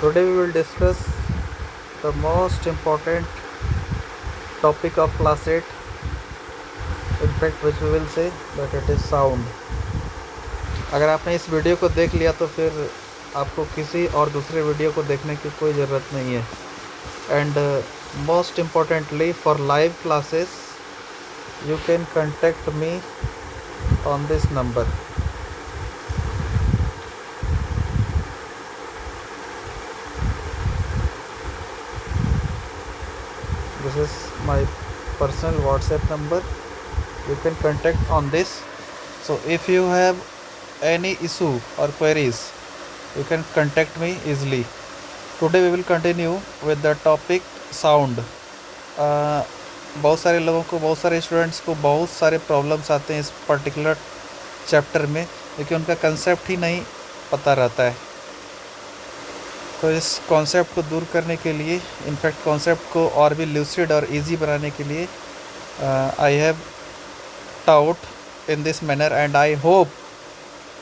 Today we will discuss the most important topic of class 8, in fact which we will say that it is sound. अगर आपने इस video को देख लिया तो फिर आपको किसी और दूसरे वीडियो को देखने की कोई ज़रूरत नहीं है. And most importantly for live classes you can contact me on this number. This is my personal WhatsApp number. You can contact on this. So if you have any issue or queries, you can contact me easily. Today we will continue with the topic sound. बहुत सारे लोगों को, बहुत सारे students को बहुत सारे problems आते हैं इस पर्टिकुलर चैप्टर में, क्योंकि उनका कंसेप्ट ही नहीं पता रहता है. तो इस कॉन्सेप्ट को दूर करने के लिए, इनफैक्ट कॉन्सेप्ट को और भी लूसिड और इजी बनाने के लिए I have taught in this manner and I hope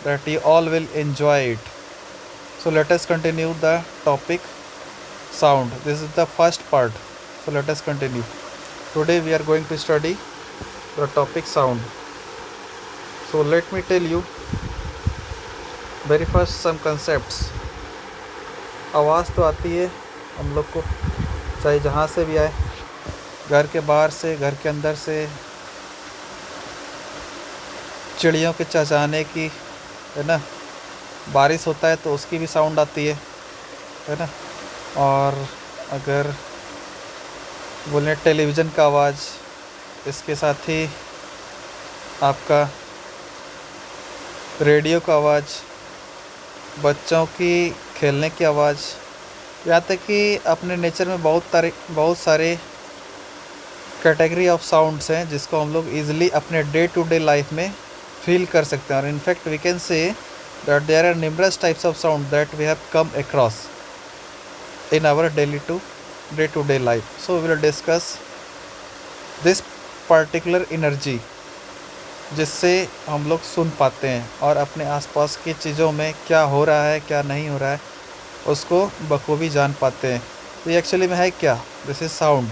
that you all will enjoy it. So let us continue the topic sound. This is the first part. So let us continue. Today we are going to study the topic sound. So let me tell you very first some concepts. आवाज़ तो आती है हम लोग को, चाहे जहाँ से भी आए, घर के बाहर से, घर के अंदर से, चिड़ियों के चहचहाने की, है ना, बारिश होता है तो उसकी भी साउंड आती है ना, और अगर बोलें टेलीविज़न का आवाज़, इसके साथ ही आपका रेडियो का आवाज़, बच्चों की खेलने की आवाज़, यहाँ तक कि अपने नेचर में बहुत सारे कैटेगरी ऑफ साउंड्स हैं जिसको हम लोग ईज़िली अपने डे टू डे लाइफ में फील कर सकते हैं. और in fact we can say that there are numerous types of sound that we have come across in our day to day life. So we will discuss this particular energy जिससे हम लोग सुन पाते हैं और अपने आसपास की चीज़ों में क्या हो रहा है, क्या नहीं हो रहा है, उसको बखूबी जान पाते हैं. तो ये एक्चुअली में है क्या? This is sound.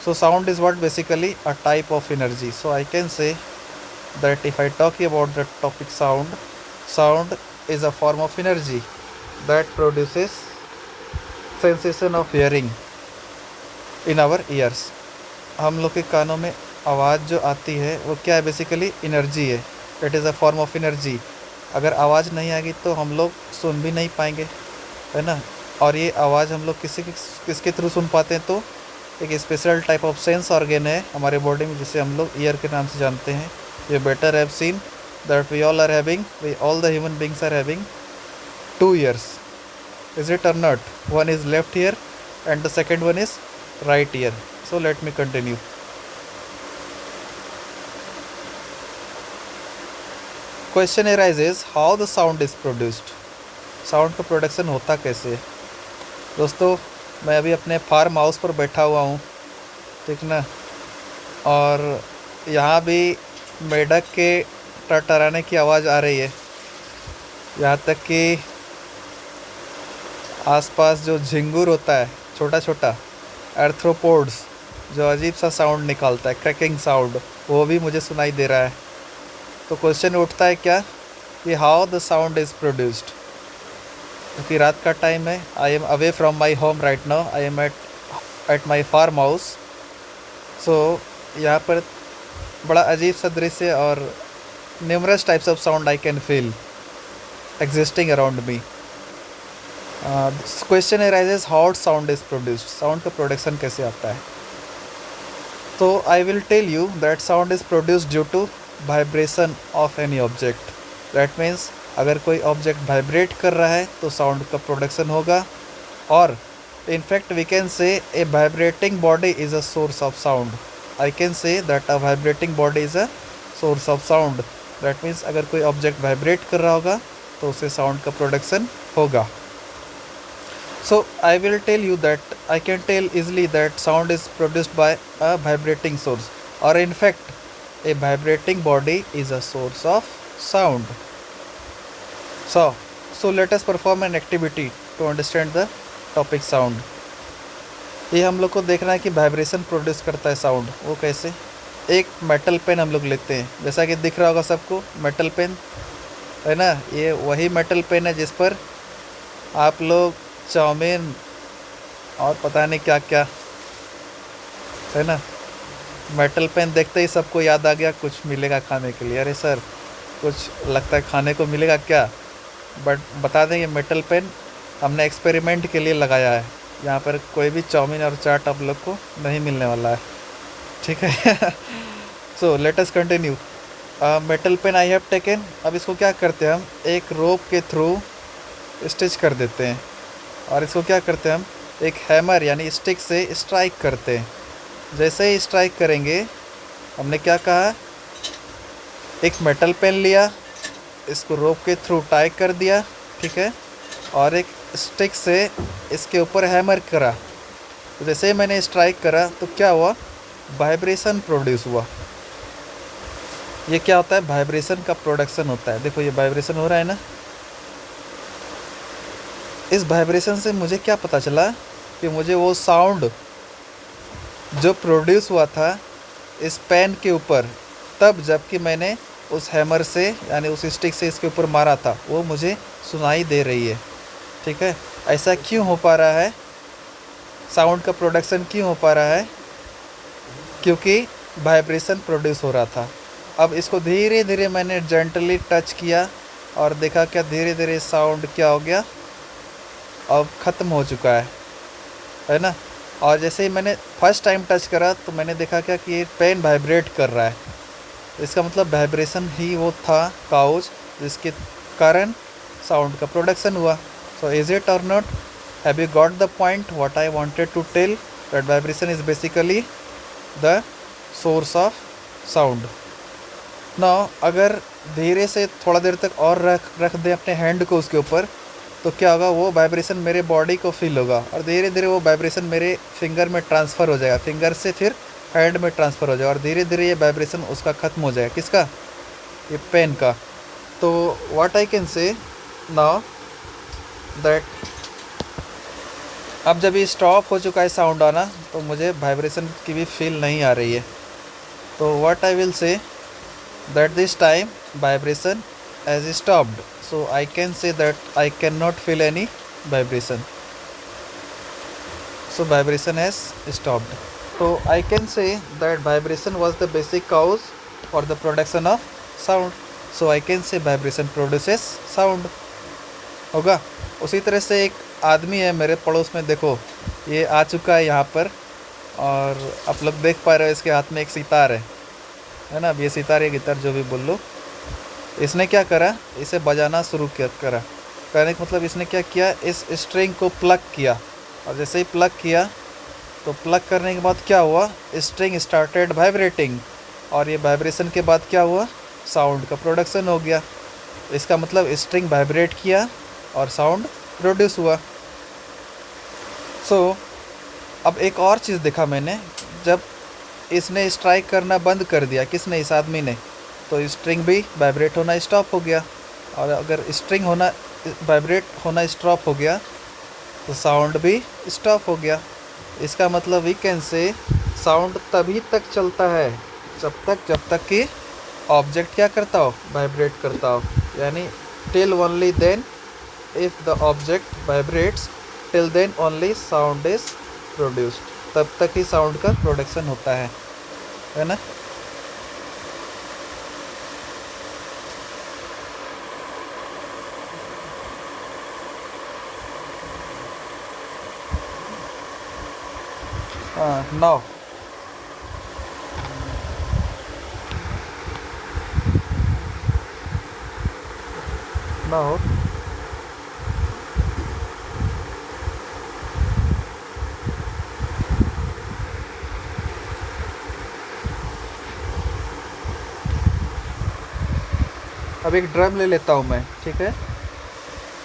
So sound is what basically a type of energy. So I can say that if I talk about the topic sound is a form of energy that produces sensation of hearing in our ears. हम लोग के कानों में आवाज़ जो आती है वो क्या है? बेसिकली एनर्जी है. It is a form of energy. अगर आवाज़ नहीं आएगी तो हम लोग सुन भी नहीं पाएंगे, है ना. और ये आवाज़ हम लोग किसके थ्रू सुन पाते हैं? तो एक special type of sense organ है हमारे बॉडी में जिसे हम लोग ईयर के नाम से जानते हैं. ये better have seen that we all the human beings are having 2 ears. Is it or not? One is left ear and the second one is right ear. So let me continue. Question arises how the sound is produced. Sound का production होता कैसे है? दोस्तों, मैं अभी अपने farm house पर बैठा हुआ हूँ, ठीक ना, और यहाँ भी मेढक के टरटराने की आवाज़ आ रही है. यहाँ तक कि आसपास जो झिंगुर होता है, छोटा छोटा आर्थ्रोपोड्स, जो अजीब सा साउंड निकालता है, क्रैकिंग साउंड, वो भी मुझे सुनाई दे रहा है. तो क्वेश्चन उठता है क्या कि how the sound is produced. क्योंकि रात का टाइम है, I am away from my home right now, I am at my farm house. So यहाँ पर बड़ा अजीब सा दृश्य और numerous types of sound I can feel existing around me. Question arises how sound is produced. Sound का production कैसे आता है? तो I will tell you that sound is produced due to vibration of any object. That means अगर कोई object vibrate कर रहा है तो साउंड का प्रोडक्शन होगा. और in fact we can say a vibrating body is a source of sound. I can say that a vibrating body is a source of sound. That means अगर कोई ऑब्जेक्ट वाइब्रेट कर रहा होगा तो उससे साउंड का प्रोडक्शन होगा. So I will tell you that I can tell easily that sound is produced by a vibrating source, or in fact a vibrating body is a source of sound. So let us perform an activity to understand the topic sound. ये हम लोग को देखना है कि vibration produce करता है sound, वो कैसे। एक मेटल पेन हम लोग लेते हैं, जैसा कि दिख रहा होगा सबको मेटल पेन, है ना। ये वही मेटल पेन है जिस पर आप लोग चाउमीन और पता नहीं क्या क्या, है ना। मेटल पेन देखते ही सबको याद आ गया कुछ मिलेगा खाने के लिए। अरे सर, कुछ लगता है खाने को मिलेगा क्या। बट बता दें, ये मेटल पेन हमने एक्सपेरिमेंट के लिए लगाया है। यहाँ पर कोई भी चाउमीन और चाट आप लोग को नहीं मिलने वाला है, ठीक है। So let us continue. Metal pen I have taken. अब इसको क्या करते हैं हम, एक रोप के थ्रू स्टिच कर देते हैं, और इसको क्या करते हैं हम, एक हैमर यानी स्टिक से स्ट्राइक करते हैं। जैसे ही स्ट्राइक करेंगे, हमने क्या कहा, एक मेटल पेन लिया, इसको रोप के थ्रू टाई कर दिया, ठीक है, और एक स्टिक से इसके ऊपर हैमर करा। तो जैसे ही मैंने स्ट्राइक करा तो क्या हुआ, वाइब्रेशन प्रोड्यूस हुआ। ये क्या होता है, वाइब्रेशन का प्रोडक्शन होता है। देखो ये वाइब्रेशन हो रहा है ना। इस वाइब्रेशन से मुझे क्या पता चला कि मुझे वो साउंड जो प्रोड्यूस हुआ था इस पेन के ऊपर, तब जबकि मैंने उस हैमर से यानी उस स्टिक से इसके ऊपर मारा था, वो मुझे सुनाई दे रही है, ठीक है। ऐसा क्यों हो पा रहा है, साउंड का प्रोडक्शन क्यों हो पा रहा है, क्योंकि वाइब्रेशन प्रोड्यूस हो रहा था। अब इसको धीरे धीरे मैंने जेंटली टच किया और देखा क्या धीरे धीरे साउंड क्या हो गया, अब ख़त्म हो चुका है ना। और जैसे ही मैंने फर्स्ट टाइम टच करा तो मैंने देखा क्या कि ये पेन वाइब्रेट कर रहा है। इसका मतलब वाइब्रेशन ही वो था काउज जिसके कारण साउंड का प्रोडक्शन हुआ। So is it or not, have you got the point what I wanted to tell, that vibration is basically the source of sound. ना अगर धीरे से थोड़ा देर तक और रख दें अपने हैंड को उसके ऊपर, तो क्या होगा, वो वाइब्रेशन मेरे बॉडी को फील होगा और धीरे धीरे वो वाइब्रेशन मेरे फिंगर में ट्रांसफ़र हो जाएगा, फिंगर से फिर हैंड में ट्रांसफ़र हो जाएगा, और धीरे धीरे ये वाइब्रेशन उसका ख़त्म हो जाएगा। किसका, ये पेन का। तो व्हाट आई कैन से नाउ दैट, अब जब ये स्टॉप हो चुका है साउंड आना, तो मुझे वाइब्रेशन की भी फील नहीं आ रही है। तो what I will say that this time vibration has stopped, so I can say that I cannot feel any vibration, so vibration has stopped. So I can say that vibration was the basic cause for the production of sound, so I can say vibration produces sound होगा। उसी तरह से एक आदमी है मेरे पड़ोस में, देखो ये आ चुका है यहाँ पर, और आप लोग देख पा रहे हो इसके हाथ में एक सितार है ना। अब ये सितार या गिटार जो भी बोल लो, इसने क्या करा, इसे बजाना शुरू करा। करने का मतलब इसने क्या किया, इस स्ट्रिंग को प्लग किया, और जैसे ही प्लग किया तो प्लग करने के बाद क्या हुआ, स्ट्रिंग स्टार्टेड वाइब्रेटिंग, और ये वाइब्रेशन के बाद क्या हुआ, साउंड का प्रोडक्शन हो गया। इसका मतलब स्ट्रिंग वाइब्रेट किया और साउंड प्रोड्यूस हुआ। सो अब एक और चीज़ देखा मैंने, जब इसने स्ट्राइक करना बंद कर दिया, किसने, इस आदमी ने, तो स्ट्रिंग भी वाइब्रेट होना स्टॉप हो गया, और अगर स्ट्रिंग होना वाइब्रेट होना स्टॉप हो गया तो साउंड भी स्टॉप हो गया। इसका मतलब वी कैन से साउंड तभी तक चलता है जब तक कि ऑब्जेक्ट क्या करता हो, वाइब्रेट करता हो, यानी till only then if the object vibrates, till then only sound is produced, तब तक ही साउंड का प्रोडक्शन होता है ना। नाउ नाउ अब एक ड्रम ले लेता हूँ मैं, ठीक है,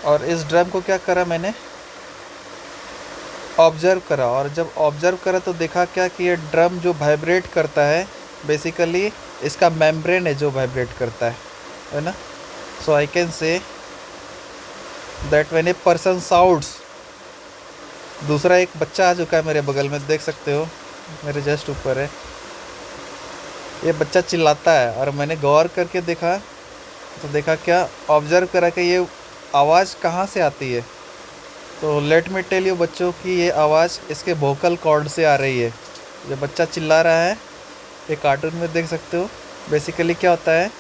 और इस ड्रम को क्या करा मैंने, ऑब्ज़र्व करा, और जब ऑब्ज़र्व करा तो देखा क्या कि ये ड्रम जो वाइब्रेट करता है बेसिकली इसका मेम्ब्रेन है जो वाइब्रेट करता है ना। So I can say that when a person sounds, दूसरा एक बच्चा आ चुका है मेरे बगल में, देख सकते हो, मेरे जस्ट ऊपर है। ये बच्चा चिल्लाता है और मैंने गौर करके देखा, तो देखा क्या, ऑब्जर्व करा कि ये आवाज़ कहाँ से आती है। तो लेट मी टेल यू बच्चों की ये आवाज़ इसके वोकल कॉर्ड से आ रही है। जो बच्चा चिल्ला रहा है, ये कार्टून में देख सकते हो, बेसिकली क्या होता है,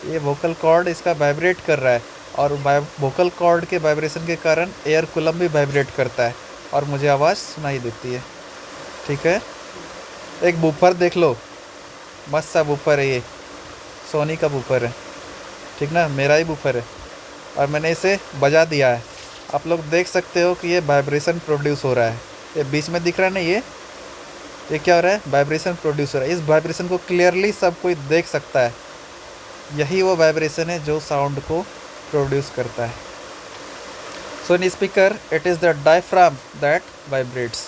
ये वोकल कॉर्ड इसका वाइब्रेट कर रहा है, और वोकल कॉर्ड के वाइब्रेशन के कारण एयर कुलम भी वाइब्रेट करता है और मुझे आवाज़ सुनाई देती है। ठीक है, एक बूफर देख लो, मस्त सा बूफर है ये, सोनी का बूफर है, ठीक ना, मेरा ही बूफर है, और मैंने इसे बजा दिया है। आप लोग देख सकते हो कि ये वाइब्रेशन प्रोड्यूस हो रहा है, ये बीच में दिख रहा है ना, ये क्या हो रहा है, वाइब्रेशन प्रोड्यूस हो रहा है। इस वाइब्रेशन को क्लियरली सब कोई देख सकता है, यही वो वाइब्रेशन है जो साउंड को प्रोड्यूस करता है। So in speaker it is the diaphragm that vibrates.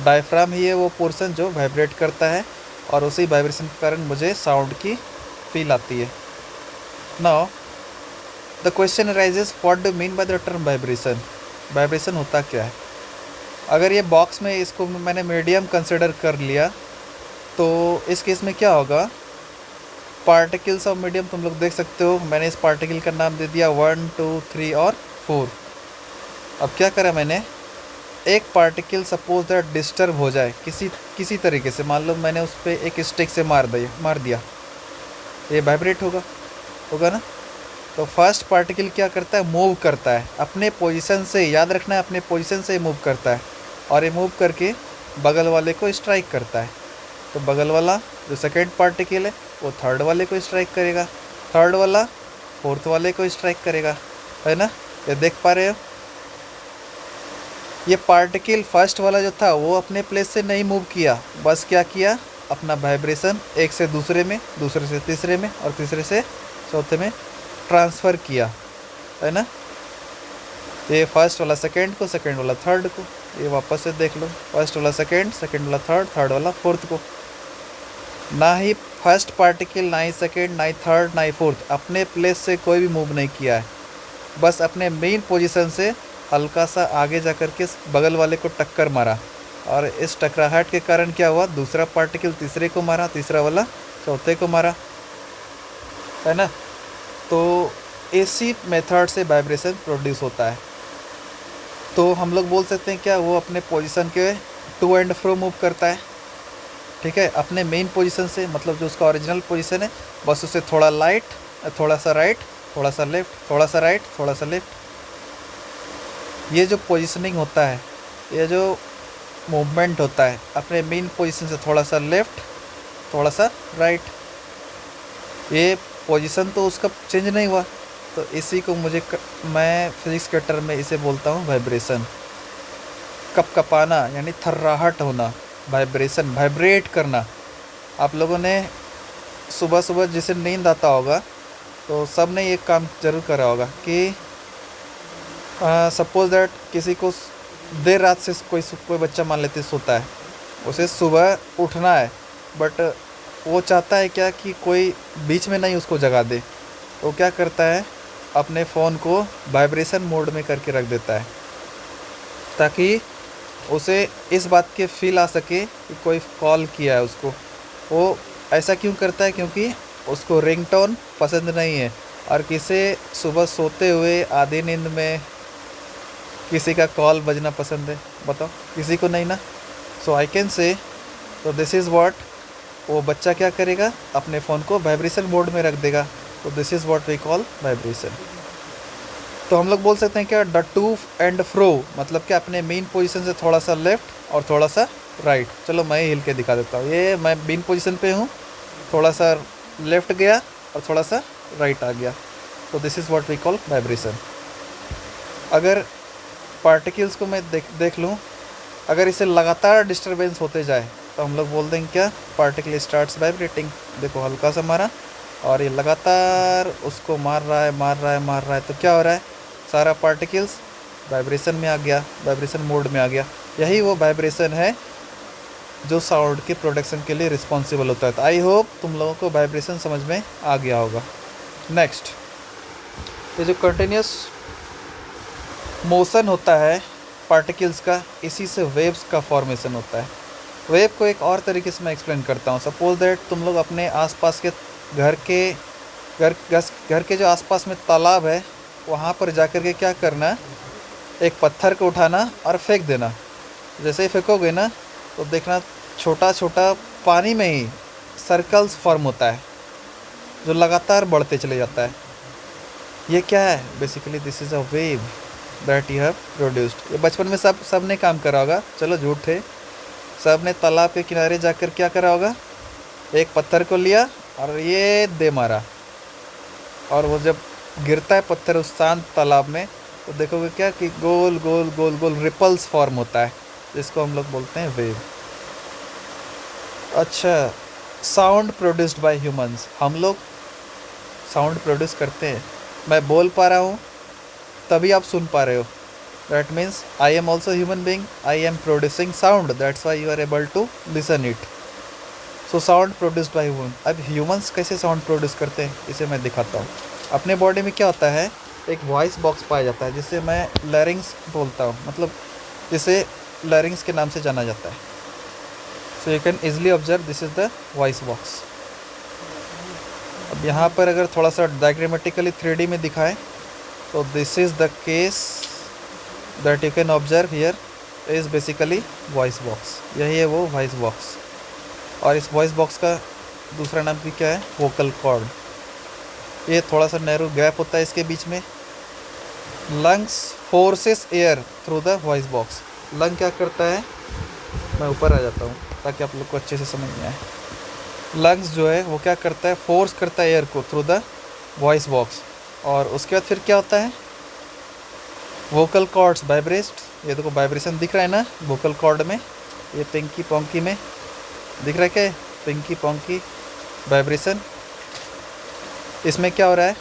Diaphragm ही है वो पोर्शन जो वाइब्रेट करता है, और उसी वाइब्रेशन के कारण मुझे साउंड की फील आती है। Now the question arises, what do mean by the term vibration. Vibration होता क्या है। अगर ये बॉक्स में इसको मैंने मीडियम कंसिडर कर लिया, तो इस केस में क्या होगा, पार्टिकल्स ऑफ मीडियम तुम लोग देख सकते हो, मैंने इस पार्टिकल का नाम दे दिया 1 2 3 और 4। अब क्या करा मैंने, एक पार्टिकल सपोज दैट डिस्टर्ब हो जाए किसी तरीके से, मान लो मैंने उस पर एक स्टिक से मार दिया, ये वाइब्रेट होगा ना। तो फर्स्ट पार्टिकल क्या करता है, मूव करता है अपने पोजीशन से, याद रखना है अपने पोजीशन से मूव करता है, और ये मूव करके बगल वाले को स्ट्राइक करता है। तो बगल वाला जो सेकेंड पार्टिकल है वो थर्ड वाले को स्ट्राइक करेगा, थर्ड वाला फोर्थ वाले को स्ट्राइक करेगा, है ना, ये देख पा रहे हो। ये पार्टिकल फर्स्ट वाला जो था वो अपने प्लेस से नहीं मूव किया, बस क्या किया, अपना वाइब्रेशन एक से दूसरे में, दूसरे से तीसरे में, और तीसरे से चौथे में ट्रांसफ़र किया, है ना। ये फर्स्ट वाला सेकेंड को, सेकेंड वाला थर्ड को, ये वापस से देख लो, फर्स्ट वाला सेकेंड, सेकेंड वाला थर्ड, थर्ड वाला फोर्थ को। ना ही फर्स्ट पार्टिकल, ना ही सेकेंड, ना ही थर्ड, ना ही फोर्थ अपने प्लेस से कोई भी मूव नहीं किया है, बस अपने मेन पोजीशन से हल्का सा आगे जा कर के बगल वाले को टक्कर मारा, और इस टकराहट के कारण क्या हुआ, दूसरा पार्टिकल तीसरे को मारा, तीसरा वाला चौथे को मारा, है ना। तो इसी मेथड से वाइब्रेशन प्रोड्यूस होता है। तो हम लोग बोल सकते हैं क्या, वो अपने पोजीशन के टू एंड फ्रो मूव करता है, ठीक है, अपने मेन पोजीशन से, मतलब जो उसका ओरिजिनल पोजीशन है, बस उसे थोड़ा थोड़ा सा राइट, थोड़ा सा लेफ्ट, थोड़ा सा राइट, थोड़ा सा लेफ्ट, ये जो पोजीशनिंग होता है, ये जो मूवमेंट होता है अपने मेन पोजीशन से थोड़ा सा लेफ्ट, थोड़ा सा राइट, ये पोजीशन तो उसका चेंज नहीं हुआ। तो इसी को मैं फिजिक्स के टर्म में इसे बोलता हूँ वाइब्रेशन। कपकपाना यानी थर्राहट होना, वाइब्रेशन, वाइब्रेट करना। आप लोगों ने सुबह सुबह जिसे नींद आता होगा, तो सब ने ये काम जरूर करा होगा कि सपोज दैट किसी को देर रात से कोई बच्चा मान लेते सोता है, उसे सुबह उठना है, बट वो चाहता है क्या कि कोई बीच में नहीं उसको जगा दे, तो क्या करता है, अपने फ़ोन को वाइब्रेशन मोड में करके रख देता है, ताकि उसे इस बात की फील आ सके कि कोई कॉल किया है उसको। वो ऐसा क्यों करता है, क्योंकि उसको रिंगटोन पसंद नहीं है, और किसे सुबह सोते हुए आधी नींद में किसी का कॉल बजना पसंद है, बताओ, किसी को नहीं ना। सो आई कैन से, तो दिस इज़ व्हाट, वो बच्चा क्या करेगा, अपने फ़ोन को वाइब्रेशन मोड में रख देगा। तो this is what we call vibration. तो हम लोग बोल सकते हैं क्या, द टू एंड फ्रो, मतलब कि अपने मेन पोजीशन से थोड़ा सा लेफ़्ट और थोड़ा सा राइट। चलो मैं हिल के दिखा देता हूँ, ये मैं मेन पोजीशन पे हूँ, थोड़ा सा लेफ़्ट गया और थोड़ा सा राइट आ गया, तो this is what we call vibration. अगर पार्टिकल्स को मैं देख लूँ, अगर इसे लगातार डिस्टरबेंस होते जाए, तो हम लोग बोल देंगे क्या, पार्टिकल स्टार्ट्स वाइब्रेटिंग। देखो हल्का सा मारा, और ये लगातार उसको मार रहा है, तो क्या हो रहा है, सारा पार्टिकल्स वाइब्रेशन में आ गया, वाइब्रेशन मोड में आ गया। यही वो वाइब्रेशन है जो साउंड के प्रोडक्शन के लिए रिस्पॉन्सिबल होता है। तो आई होप तुम लोगों को वाइब्रेशन समझ में आ गया होगा। नेक्स्ट, ये जो कंटिन्यूस मोशन होता है पार्टिकल्स का, इसी से वेव्स का फॉर्मेशन होता है। वेव को एक और तरीके से मैं एक्सप्लेन करता हूँ। सपोज दैट तुम लोग अपने आसपास के घर के जो आसपास में तालाब है, वहाँ पर जाकर के क्या करना, एक पत्थर को उठाना और फेंक देना। जैसे ही फेंकोगे ना, तो देखना छोटा छोटा पानी में ही सर्कल्स फॉर्म होता है, जो लगातार बढ़ते चले जाता है। ये क्या है? Basically this is a wave that you have produced. ये बचपन में सब ने काम करा होगा, चलो झूठ है। सब ने तालाब के किनारे जाकर क्या करा होगा, एक पत्थर को लिया और ये दे मारा, और वो जब गिरता है पत्थर उस शांत तालाब में, तो देखोगे क्या कि गोल गोल गोल गोल रिपल्स फॉर्म होता है, जिसको हम लोग बोलते हैं वेव। अच्छा, साउंड प्रोड्यूस्ड बाय ह्यूमंस। हम लोग साउंड प्रोड्यूस करते हैं। मैं बोल पा रहा हूँ तभी आप सुन पा रहे हो। That means I am also human being, I am producing sound, that's why you are able to listen it. So sound produced by human. अब ह्यूमंस कैसे साउंड प्रोड्यूस करते हैं, इसे मैं दिखाता हूँ। अपने बॉडी में क्या होता है, एक वॉइस बॉक्स पाया जाता है, जिसे मैं लैरिंग्स बोलता हूँ, मतलब जिसे लैरिंग्स के नाम से जाना जाता है। So you can easily observe this is the voice box. अब यहाँ पर अगर थोड़ा सा डायग्रामेटिकली 3D में दिखाएं, तो this is the case that you can observe here is basically voice box. यही है वो वॉइस बॉक्स। और इस वॉइस बॉक्स का दूसरा नाम भी क्या है, वोकल कॉर्ड। ये थोड़ा सा नैरो गैप होता है इसके बीच में। Lungs forces air through the voice box. Lung क्या करता है, मैं ऊपर आ जाता हूँ ताकि आप लोग को अच्छे से समझ में आए। लंग्स जो है वो क्या करता है, फोर्स करता है एयर को थ्रू द वॉइस बॉक्स, और उसके बाद फिर क्या होता है, वोकल कॉर्ड्स वाइब्रेट। ये देखो वाइब्रेशन दिख रहा है ना वोकल कॉर्ड में, ये पिंकी पोंकी में दिख रहा है क्या, पिंकी पोंकी वाइब्रेशन। इसमें क्या हो रहा है,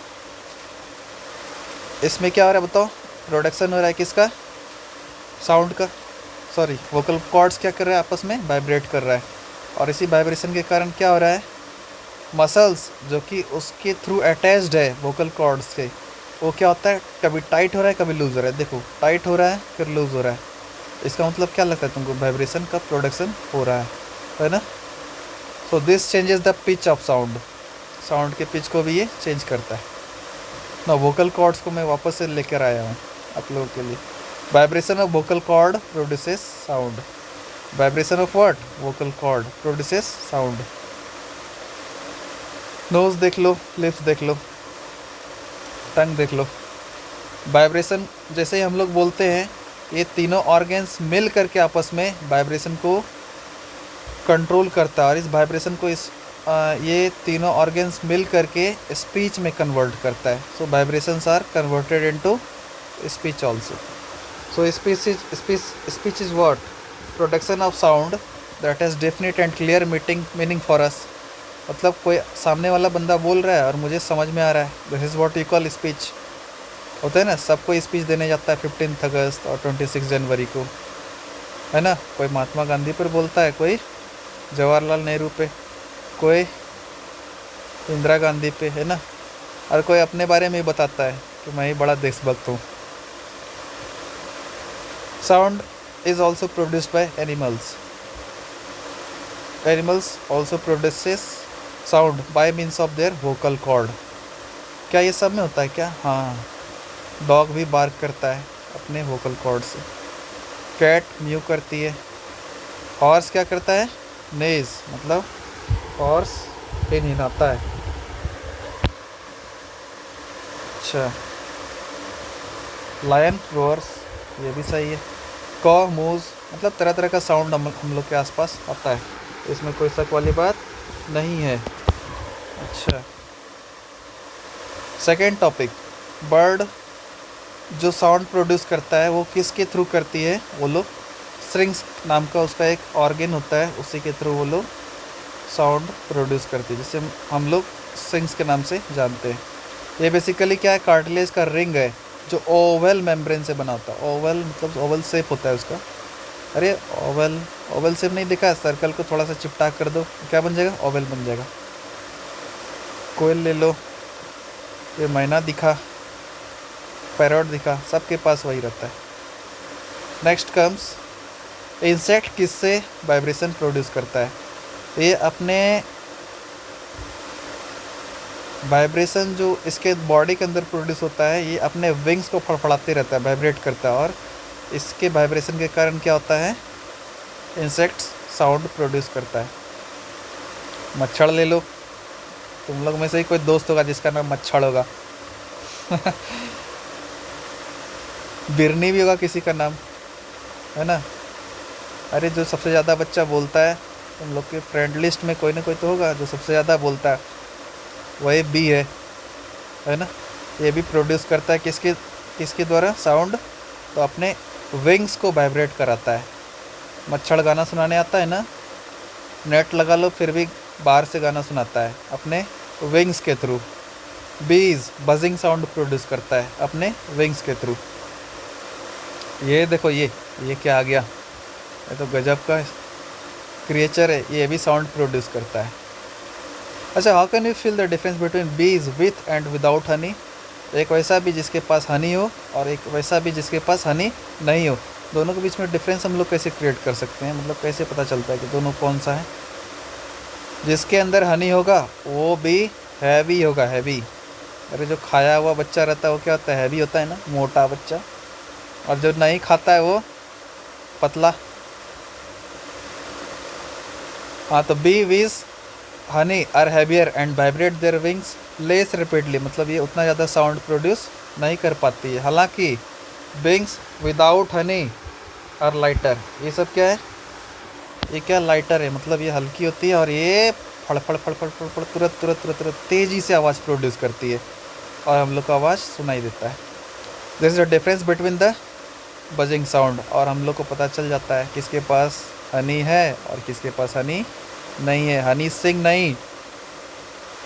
इसमें क्या हो रहा है बताओ, प्रोडक्शन हो रहा है किसका, साउंड का। सॉरी, वोकल कॉर्ड्स क्या कर रहा है, आपस में वाइब्रेट कर रहा है, और इसी वाइब्रेशन के कारण क्या हो रहा है, मसल्स जो कि उसके थ्रू अटैच्ड है वोकल कॉर्ड्स के, वो क्या होता है, कभी टाइट हो रहा है कभी लूज़ हो रहा है। देखो टाइट हो रहा है फिर लूज़ हो रहा है, इसका मतलब क्या लगता है तुमको, वाइब्रेशन का प्रोडक्शन हो रहा है ना। So this changes the pitch of sound. Sound के पिच को भी ये चेंज करता है ना। वोकल कॉर्ड्स को मैं वापस से लेकर आया हूँ आप लोगों के लिए। Vibration of vocal cord produces sound. Vibration of what, vocal cord produces sound. Nose देख लो, लिप्स देख लो, टंग देख लो। वाइब्रेशन जैसे ही हम लोग बोलते हैं, ये तीनों ऑर्गन्स मिल करके आपस में वाइब्रेशन को कंट्रोल करता है, और इस वाइब्रेशन को ये तीनों ऑर्गन्स मिल करके स्पीच में कन्वर्ट करता है। So vibrations are converted into speech also. So speech is what, production of sound that has definite and clear meaning for us. मतलब कोई सामने वाला बंदा बोल रहा है और मुझे समझ में आ रहा है, this is what you call speech. होता है ना, सबको स्पीच देने जाता है 15 अगस्त और 26 जनवरी को, है ना। कोई महात्मा गांधी पर बोलता है, कोई जवाहरलाल नेहरू पे, कोई इंदिरा गांधी पे, है ना। और कोई अपने बारे में ही बताता है कि मैं ही बड़ा देशभक्त हूँ। Sound is also produced by animals. Animals also produces sound by means of their vocal cord. क्या ये सब में होता है क्या? हाँ, डॉग भी बार्क करता है अपने वोकल कॉर्ड से, कैट म्यू करती है, हॉर्स क्या करता है, नेज, मतलब हॉर्स हिनहिनाता है। अच्छा, लायन रोअर्स, ये भी सही है। कॉ मूज, मतलब तरह तरह का साउंड हम लोग के आसपास आता है, इसमें कोई शक वाली बात नहीं है। अच्छा, सेकेंड टॉपिक, बर्ड जो साउंड प्रोड्यूस करता है वो किसके थ्रू करती है, वो लोग स्ट्रिंग्स नाम का उसका एक ऑर्गन होता है, उसी के थ्रू वो लोग साउंड प्रोड्यूस करती है, जिसे हम लोग स्ट्रिंग्स के नाम से जानते हैं। ये बेसिकली क्या है, कार्टिलेज का रिंग है जो ओवल मेम्ब्रेन से बना होता है। ओवल मतलब ओवल शेप होता है उसका। अरे ओवल शेप नहीं दिखा, सर्कल को थोड़ा सा चिपटा कर दो, क्या बन जाएगा, ओवल बन जाएगा। कोयल ले लो, ये मैना दिखा, पैरट दिखा, सबके पास वही रहता है। नेक्स्ट कम्स इंसेक्ट किससे वाइब्रेशन प्रोड्यूस करता है? ये अपने वाइब्रेशन जो इसके बॉडी के अंदर प्रोड्यूस होता है, ये अपने विंग्स को फड़फड़ाते रहता है, वाइब्रेट करता है, और इसके वाइब्रेशन के कारण क्या होता है, इंसेक्ट्स साउंड प्रोड्यूस करता है। मच्छर ले लो, तुम लोग में से ही कोई दोस्त होगा जिसका नाम मच्छर होगा। बिरनी भी होगा किसी का नाम, है ना। अरे जो सबसे ज़्यादा बच्चा बोलता है, तुम लोग के फ्रेंड लिस्ट में कोई ना कोई तो होगा जो सबसे ज़्यादा बोलता है, वही बी है ना। ये भी प्रोड्यूस करता है किसके किसके द्वारा, साउंड। तो अपने विंग्स को वाइब्रेट कराता है। मच्छर गाना सुनाने आता है ना, नेट लगा लो फिर भी बाहर से गाना सुनाता है अपने विंग्स के थ्रू। बीज बजिंग साउंड प्रोड्यूस करता है अपने विंग्स के थ्रू। ये देखो, ये क्या आ गया, ये तो गजब का क्रिएचर है, ये भी साउंड प्रोड्यूस करता है। अच्छा, how can you feel the difference between बीज विथ एंड विदाउट हनी? एक वैसा भी जिसके पास हनी हो और एक वैसा भी जिसके पास हनी नहीं हो, दोनों के बीच में डिफरेंस हम लोग कैसे क्रिएट कर सकते हैं, मतलब कैसे पता चलता है कि दोनों कौन सा है? जिसके अंदर हनी होगा वो भी हैवी होगा, हैवी। अरे जो खाया हुआ बच्चा रहता है वो क्या होता है, हैवी होता है ना, मोटा बच्चा। और जो नहीं खाता है वो पतला। हाँ, तो bee with honey are heavier and vibrate their wings less repeatedly, मतलब ये उतना ज़्यादा साउंड प्रोड्यूस नहीं कर पाती है। हालांकि wings without honey are lighter, ये सब क्या है, ये क्या लाइटर है, मतलब ये हल्की होती है और ये फड़ फड़ फड़ फड़ फड़ फड़ तुरंत तुरंत तुरंत तुरंत तेज़ी से आवाज़ प्रोड्यूस करती है और हम लोग को आवाज़ सुनाई देता है। This is the difference between the buzzing sound, और हम लोग को पता चल जाता है किसके पास हनी है और किसके पास हनी नहीं है। हनी सिंह नहीं,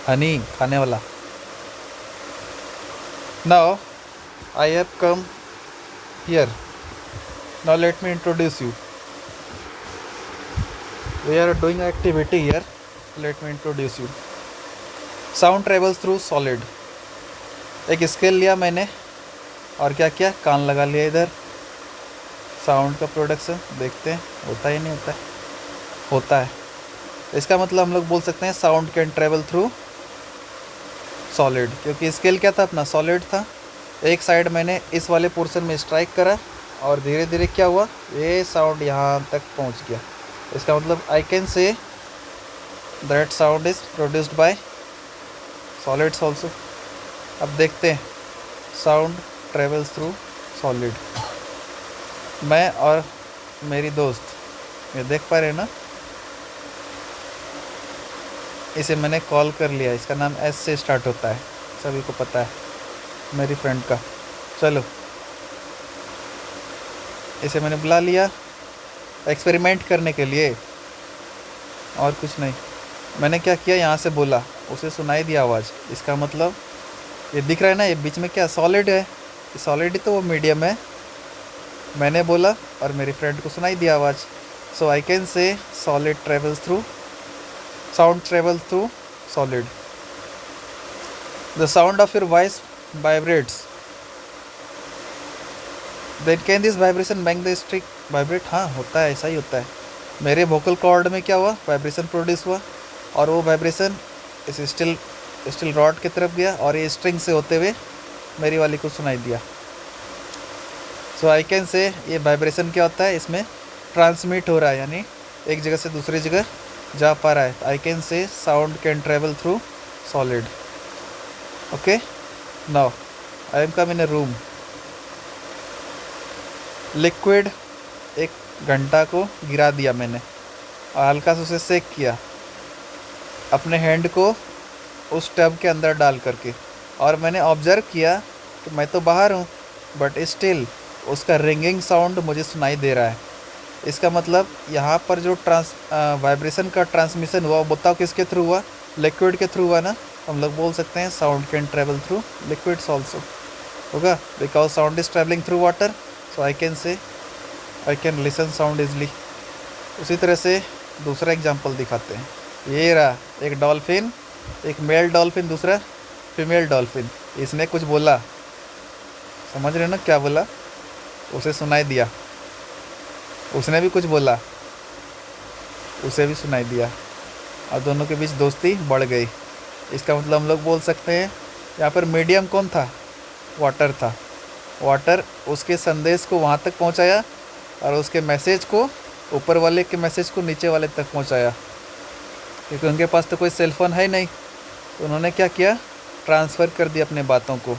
हनी खाने वाला। Now I have come here, now let me introduce you. We are doing activity here, let me introduce you. Sound travels through solid. एक स्केल लिया मैंने और क्या किया, कान लगा लिया इधर। साउंड का प्रोडक्शन देखते हैं होता ही नहीं होता है, होता है। इसका मतलब हम लोग बोल सकते हैं sound can travel through solid, क्योंकि स्केल क्या था अपना, सॉलिड था। एक साइड मैंने इस वाले पोर्शन में स्ट्राइक करा और धीरे धीरे क्या हुआ, ये साउंड यहाँ तक पहुँच गया। इसका मतलब आई can say that sound is produced by solids also. अब देखते हैं, साउंड ट्रेवल्स थ्रू सॉलिड। मैं और मेरी दोस्त, ये देख पा रहे हैं ना, इसे मैंने कॉल कर लिया। इसका नाम एस से स्टार्ट होता है, सभी को पता है, मेरी फ्रेंड का। चलो, इसे मैंने बुला लिया एक्सपेरिमेंट करने के लिए, और कुछ नहीं। मैंने क्या किया, यहाँ से बोला, उसे सुनाई दिया आवाज़। इसका मतलब ये दिख रहा है ना, ये बीच में क्या सॉलिड है, सॉलिड ही तो वो मीडियम है। मैंने बोला और मेरी फ्रेंड को सुनाई दिया आवाज़। So I can say solid travels through, sound travels through solid. The sound of your voice vibrates, then can this vibration make the string vibrate? हाँ, होता है, ऐसा ही होता है। मेरे वोकल कॉर्ड में क्या हुआ, वाइब्रेशन प्रोड्यूस हुआ, और वो वाइब्रेशन इस स्टील रॉड की तरफ गया और ये स्ट्रिंग से होते हुए मेरी वाली को सुनाई दिया। सो आई कैन से ये वाइब्रेशन क्या होता है, इसमें ट्रांसमिट हो रहा है, यानी एक जगह से दूसरी जगह जा पा रहा है। आई can say sound can travel through solid. Okay, now I M come in a room. Liquid एक घंटा को गिरा दिया मैंने और हल्का से उसे सेक किया अपने हैंड को उस टब के अंदर डाल करके, और मैंने ऑब्जर्व किया कि मैं तो बाहर हूँ बट स्टिल उसका रिंगिंग साउंड मुझे सुनाई दे रहा है। इसका मतलब यहाँ पर जो वाइब्रेशन का ट्रांसमिशन हुआ, वो बताओ किसके थ्रू हुआ, लिक्विड के थ्रू हुआ ना। हम लोग बोल सकते हैं sound can travel through liquids also, होगा, because sound is traveling through water. So I can say I can listen sound easily. उसी तरह से दूसरा एग्जाम्पल दिखाते हैं। ये रहा एक डॉल्फिन, एक मेल डॉल्फिन, दूसरा फीमेल डॉल्फिन। इसने कुछ बोला, समझ रहे हो ना क्या बोला, उसे सुनाई दिया। उसने भी कुछ बोला, उसे भी सुनाई दिया, और दोनों के बीच दोस्ती बढ़ गई। इसका मतलब हम लोग बोल सकते हैं यहाँ पर मीडियम कौन था, वाटर था। वाटर उसके संदेश को वहाँ तक पहुँचाया और उसके मैसेज को, ऊपर वाले के मैसेज को नीचे वाले तक पहुँचाया, क्योंकि उनके पास तो कोई सेलफोन है ही नहीं। तो उन्होंने क्या किया, ट्रांसफ़र कर दिया अपने बातों को।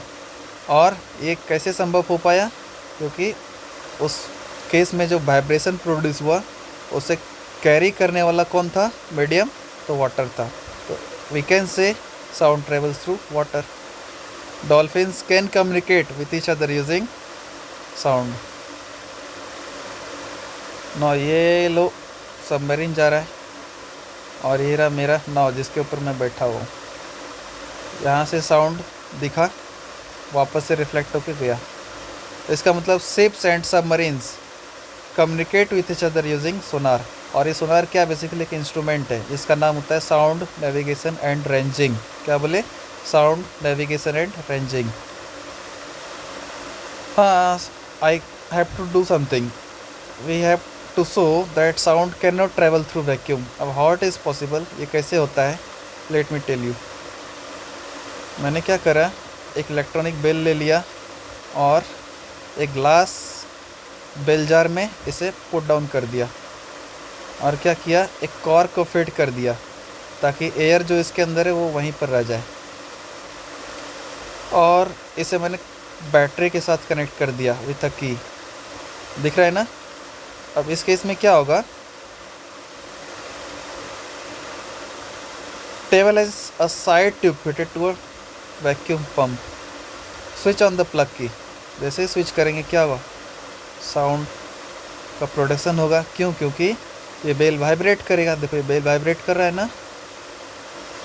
और ये कैसे संभव हो पाया, क्योंकि उस केस में जो वाइब्रेशन प्रोड्यूस हुआ उसे कैरी करने वाला कौन था, मीडियम, तो वाटर था। तो we can say sound travels through water. Dolphins can communicate with each other using sound. No, ये लो सबमरीन जा रहा है, और ये रहा मेरा नाव जिसके ऊपर मैं बैठा हुआ हूँ। यहाँ से साउंड दिखा, वापस से रिफ्लेक्ट होके गया। तो इसका मतलब ships and submarines communicate with each other using sonar. और ये सोनार क्या, बेसिकली एक इंस्ट्रूमेंट है जिसका नाम होता है साउंड नेविगेशन एंड रेंजिंग। क्या बोले, साउंड नेविगेशन एंड रेंजिंग। हाँ, I have to do something, we have to show that sound can not travel through vacuum. अब हाउ इट इज़ पॉसिबल, ये कैसे होता है, लेट मी टेल यू। मैंने क्या करा, एक इलेक्ट्रॉनिक बेल ले लिया और एक ग्लास बेल जार में इसे पुट डाउन कर दिया, और क्या किया, एक कॉर्क को फिट कर दिया ताकि एयर जो इसके अंदर है वो वहीं पर रह जाए। और इसे मैंने बैटरी के साथ कनेक्ट कर दिया विथ अ की। दिख रहा है ना। अब इस केस में क्या होगा, table has a side tube fitted to a vacuum pump. Switch on the plug की, जैसे ही स्विच करेंगे क्या होगा, साउंड का प्रोडक्शन होगा। क्यों, क्योंकि ये बेल वाइब्रेट करेगा। देखो ये बेल वाइब्रेट कर रहा है ना।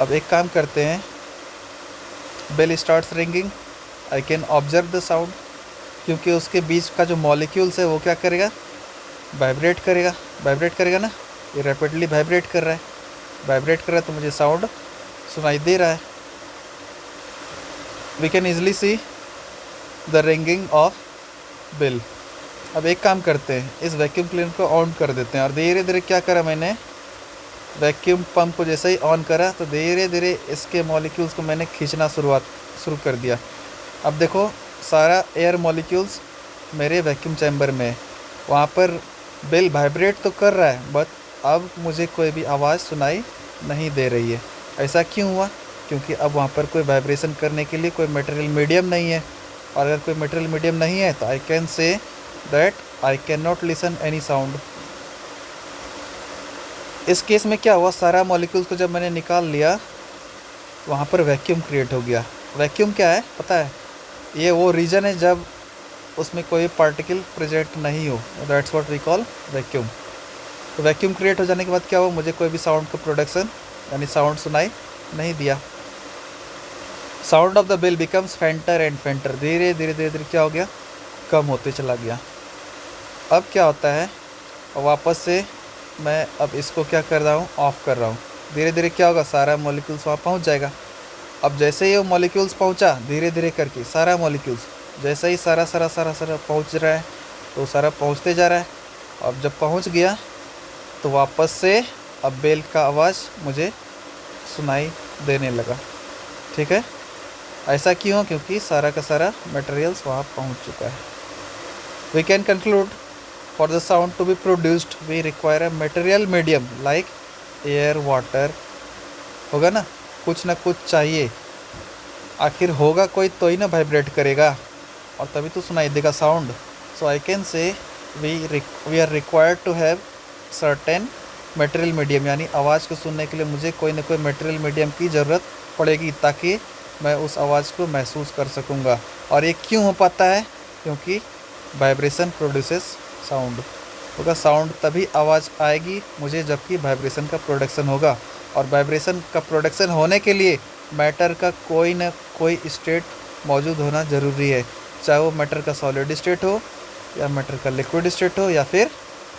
अब एक काम करते हैं, bell starts ringing, I can observe the sound, क्योंकि उसके बीच का जो मॉलिक्यूल्स है वो क्या करेगा, वाइब्रेट करेगा। वाइब्रेट करेगा ना, ये रैपिडली वाइब्रेट कर रहा है, वाइब्रेट कर रहा है, तो मुझे साउंड सुनाई दे रहा है। We can easily see the ringing of bell. अब एक काम करते हैं, इस वैक्यूम क्लीनर को ऑन कर देते हैं। और धीरे धीरे क्या करा मैंने, वैक्यूम पंप को जैसे ही ऑन करा तो धीरे धीरे इसके मॉलिक्यूल्स को मैंने खींचना शुरू कर दिया। अब देखो सारा एयर मॉलिक्यूल्स मेरे वैक्यूम चैम्बर में है। वहाँ पर बेल वाइब्रेट तो कर रहा है, बट अब मुझे कोई भी आवाज़ सुनाई नहीं दे रही है। ऐसा क्यों हुआ, क्योंकि अब वहाँ पर कोई वाइब्रेशन करने के लिए कोई मटेरियल मीडियम नहीं है। और अगर कोई मटेरियल मीडियम नहीं है तो आई can say that I can not listen any sound. इस केस में क्या हुआ, सारा मॉलिक्यूल्स को जब मैंने निकाल लिया, वहाँ पर वैक्यूम क्रिएट हो गया। वैक्यूम क्या है पता है, ये वो रीजन है जब उसमें कोई पार्टिकल प्रेजेंट नहीं हो, that's what we call vacuum. तो वैक्यूम क्रिएट हो जाने के बाद क्या हुआ, मुझे कोई भी साउंड का प्रोडक्शन यानी साउंड सुनाई नहीं दिया। Sound of the bell becomes fainter and fainter, धीरे धीरे धीरे धीरे क्या हो गया, कम होते चला गया। अब क्या होता है, वापस से मैं अब इसको क्या कर रहा हूँ, ऑफ कर रहा हूँ। धीरे धीरे क्या होगा, सारा मॉलिक्यूल्स वहाँ पहुँच जाएगा। अब जैसे ही वो मॉलिक्यूल्स पहुँचा, धीरे धीरे करके सारा मॉलिक्यूल्स जैसे ही सारा पहुँच रहा है, तो सारा पहुँचते जा रहा है। अब जब पहुँच गया तो वापस से अब बेल का आवाज़ मुझे सुनाई देने लगा। ठीक है, ऐसा क्यों, क्योंकि सारा का सारा मटेरियल्स वहाँ पहुँच चुका है। We can conclude, for the sound to be produced we require a material medium like air, water. होगा ना, कुछ ना कुछ चाहिए, आखिर होगा कोई तो ही ना वाइब्रेट करेगा, और तभी तो सुनाई देगा sound. So I can say we are required to have certain material medium, यानी आवाज़ को सुनने के लिए मुझे कोई ना कोई मटेरियल मीडियम की ज़रूरत पड़ेगी, ताकि मैं उस आवाज़ को महसूस कर सकूँगा। और ये क्यों हो पाता है, क्योंकि वाइब्रेशन प्रोड्यूसेस साउंड। होगा साउंड तभी आवाज़ आएगी मुझे जबकि वाइब्रेशन का प्रोडक्शन होगा। और वाइब्रेशन का प्रोडक्शन होने के लिए मैटर का कोई ना कोई स्टेट मौजूद होना ज़रूरी है, चाहे वो मैटर का सॉलिड स्टेट हो, या मैटर का लिक्विड स्टेट हो, या फिर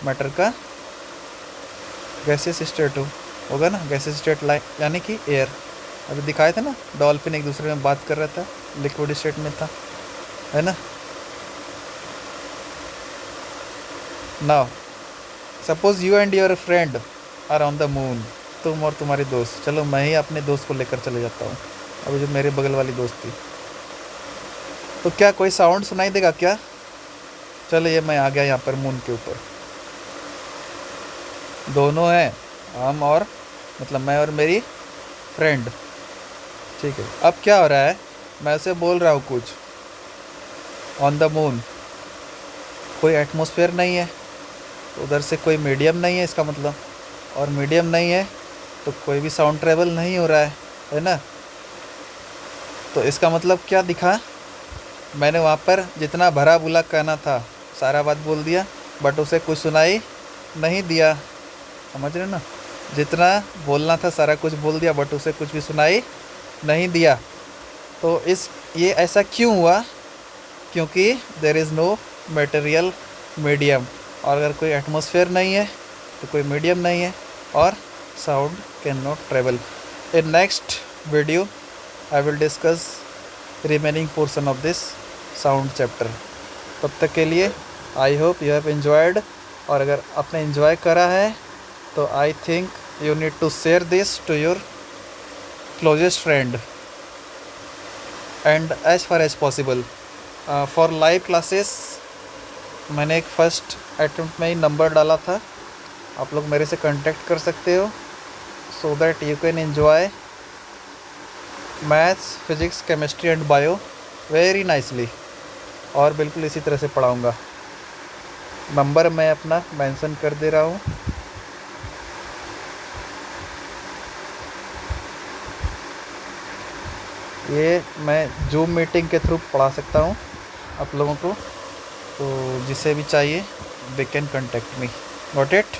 मैटर का गैसियस स्टेट हो। होगा ना, गैसियस स्टेट यानी कि एयर। अभी दिखाए थे ना, डॉल्फिन एक दूसरे में बात कर रहा था, लिक्विड स्टेट में था, है ना। Now suppose you and your friend are on the moon, तुम और तुम्हारी दोस्त, चलो मैं ही अपने दोस्त को लेकर चले जाता हूँ, अभी जो मेरे बगल वाली दोस्त थी, तो क्या कोई साउंड सुनाई देगा क्या? चलो ये मैं आ गया यहाँ पर मून के ऊपर, दोनों हैं, हम और मतलब मैं और मेरी फ्रेंड, ठीक है। अब क्या हो रहा है, मैं उसे बोल रहा हूँ कुछ, ऑन द मून कोई एटमॉस्फेयर नहीं है, तो उधर से कोई मीडियम नहीं है इसका मतलब, और मीडियम नहीं है तो कोई भी साउंड ट्रेवल नहीं हो रहा है ना। तो इसका मतलब क्या दिखा, मैंने वहाँ पर जितना भरा बुला कहना था सारा बात बोल दिया, बट उसे कुछ सुनाई नहीं दिया, समझ रहे ना, जितना बोलना था सारा कुछ बोल दिया बट उसे कुछ भी सुनाई नहीं दिया। तो इस ये ऐसा क्यों हुआ, क्योंकि there is no material medium, और अगर कोई एटमॉस्फेयर नहीं है तो कोई मीडियम नहीं है और sound can not travel. In next video I will discuss remaining portion of this sound chapter. तब तक के लिए I hope you have enjoyed, और अगर आपने एंजॉय करा है तो I think you need to share this to your closest friend and as far as possible. For live classes मैंने एक फ़र्स्ट अटेम्प्ट में ही नंबर डाला था, आप लोग मेरे से कांटेक्ट कर सकते हो, so that you can enjoy maths, physics, chemistry and bio very nicely, और बिल्कुल इसी तरह से पढ़ाऊँगा। नंबर मैं अपना मेंशन कर दे रहा हूँ, ये मैं जूम मीटिंग के थ्रू पढ़ा सकता हूँ आप लोगों को, तो जिसे भी चाहिए they can contact me. Got it.